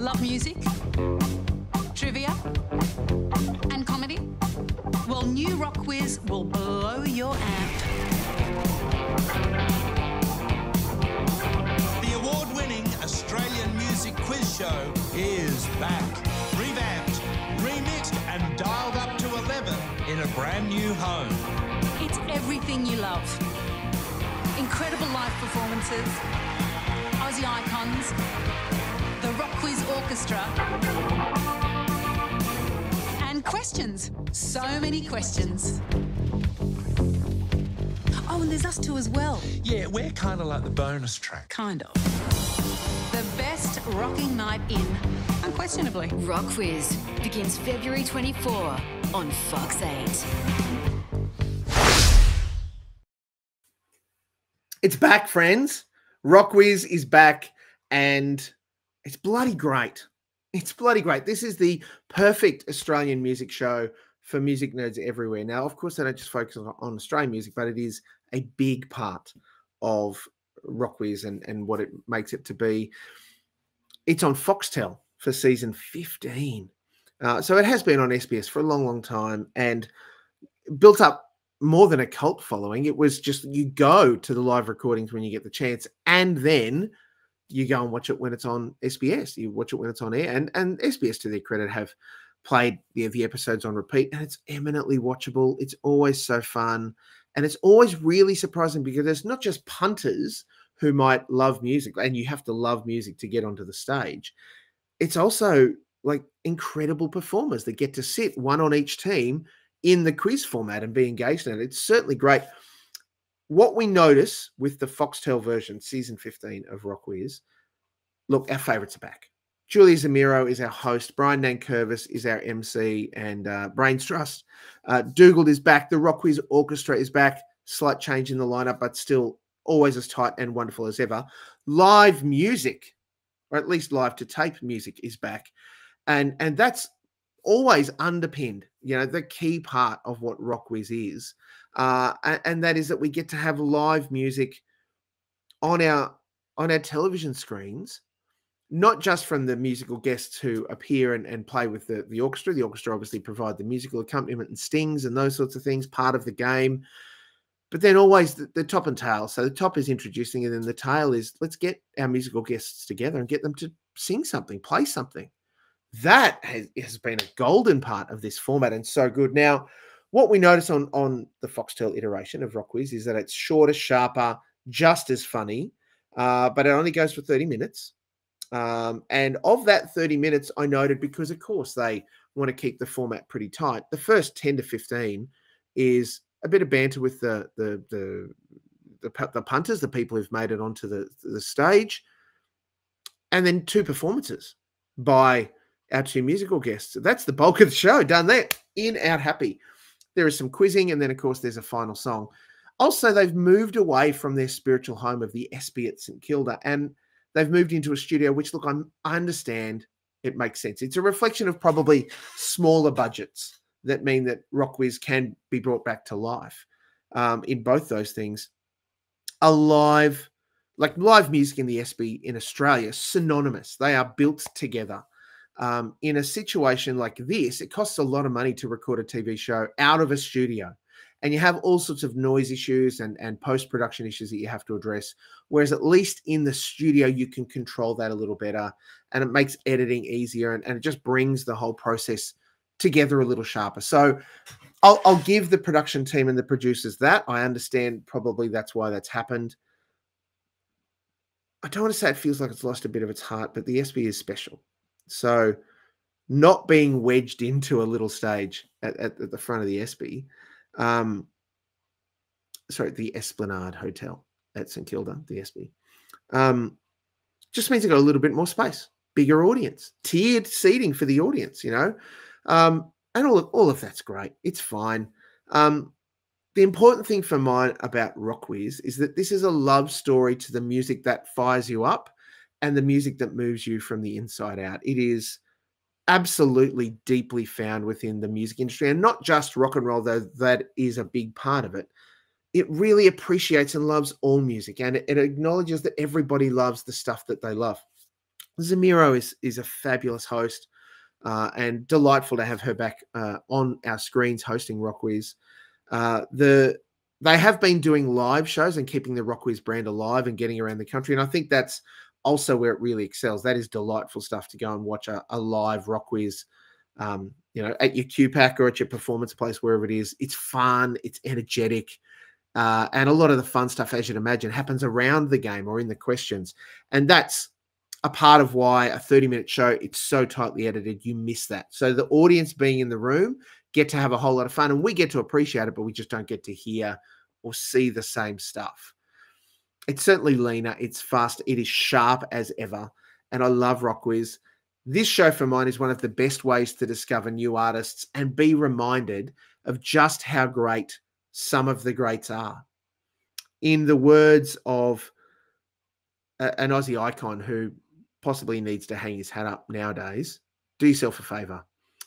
Love music, trivia, and comedy? Well, new RocKwiz will blow your amp. The award-winning Australian music quiz show is back. Revamped, remixed and dialed up to 11 in a brand new home. It's everything you love. Incredible live performances, Aussie icons, the RocKwiz Orchestra, and questions. So many questions. Oh, and there's us two as well. Yeah, we're kind of like the bonus track. Kind of. The best rocking night in, unquestionably. RocKwiz begins February 24 on FOX8. It's back, friends. RocKwiz is back, and it's bloody great. It's bloody great. This is the perfect Australian music show for music nerds everywhere. Now, of course, they don't just focus on Australian music, but it is a big part of RocKwiz and what it makes it to be. It's on Foxtel for season 15. So it has been on SBS for a long, long time and built up more than a cult following. It was just you go to the live recordings when you get the chance, and then you go and watch it when it's on SBS. You watch it when it's on air, and SBS, to their credit, have played the episodes on repeat, and it's eminently watchable. It's always so fun, and it's always really surprising because there's not just punters who might love music, and you have to love music to get onto the stage. It's also like incredible performers that get to sit one on each team in the quiz format and be engaged in it. It's certainly great. What we notice with the Foxtel version, season 15 of RocKwiz, look, our favourites are back. Julia Zemiro is our host. Brian Nankervis is our MC and Brains Trust. Dougal is back. The RocKwiz Orchestra is back. Slight change in the lineup, but still always as tight and wonderful as ever. Live music, or at least live to tape music, is back. And that's always underpinned, you know, the key part of what RocKwiz is. And that is that we get to have live music on our television screens, not just from the musical guests who appear and play with the orchestra. The orchestra obviously provide the musical accompaniment and stings and those sorts of things, part of the game. But then always the top and tail. So the top is introducing, and then the tail is let's get our musical guests together and get them to sing something, play something. That has been a golden part of this format and so good. Now, what we notice on the Foxtel iteration of RocKwiz is that it's shorter, sharper, just as funny, but it only goes for 30 minutes. And of that 30 minutes, I noted, because, of course, they want to keep the format pretty tight, the first 10 to 15 is a bit of banter with the punters, the people who've made it onto the stage, and then two performances by our two musical guests. That's the bulk of the show, done there. In, out, happy. There is some quizzing, and then, of course, there's a final song. Also, they've moved away from their spiritual home of the Espy at St Kilda, and they've moved into a studio, which, look, I understand it makes sense. It's a reflection of probably smaller budgets that mean that RocKwiz can be brought back to life. In both those things, live music in the Espy in Australia, synonymous. They are built together. In a situation like this, it costs a lot of money to record a TV show out of a studio, and you have all sorts of noise issues and post-production issues that you have to address, whereas at least in the studio, you can control that a little better, and it makes editing easier, and it just brings the whole process together a little sharper. So I'll give the production team and the producers that. I understand probably that's why that's happened. I don't want to say it feels like it's lost a bit of its heart, but the Espy is special. So not being wedged into a little stage at the front of the Espy, the Esplanade Hotel at St Kilda, the Espy, just means I got a little bit more space, bigger audience, tiered seating for the audience, you know, and all of that's great. It's fine. The important thing for mine about RocKwiz is that this is a love story to the music that fires you up and the music that moves you from the inside out. It is absolutely deeply found within the music industry, and not just rock and roll, though that is a big part of it. It really appreciates and loves all music, and it acknowledges that everybody loves the stuff that they love. Zemiro is a fabulous host, and delightful to have her back on our screens hosting RocKwiz. They have been doing live shows and keeping the RocKwiz brand alive and getting around the country, and I think that's also where it really excels. That is delightful stuff to go and watch a live RocKwiz, at your QPAC or at your performance place, wherever it is. It's fun, it's energetic, and a lot of the fun stuff, as you'd imagine, happens around the game or in the questions, and that's a part of why a 30-minute show, it's so tightly edited, you miss that. So the audience being in the room get to have a whole lot of fun, and we get to appreciate it, but we just don't get to hear or see the same stuff. It's certainly leaner, it's fast, it is sharp as ever, and I love RocKwiz. This show for mine is one of the best ways to discover new artists and be reminded of just how great some of the greats are. In the words of an Aussie icon who possibly needs to hang his hat up nowadays, do yourself a favour.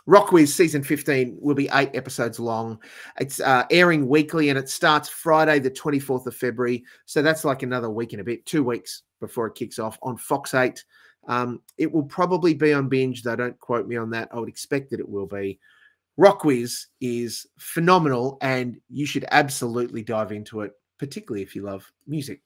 RocKwiz season 15 will be 8 episodes long. It's airing weekly, and it starts Friday the 24th of February. So that's like another week and a bit, 2 weeks before it kicks off on FOX8. It will probably be on binge, though don't quote me on that. I would expect that it will be. RocKwiz is phenomenal, and you should absolutely dive into it, particularly if you love music.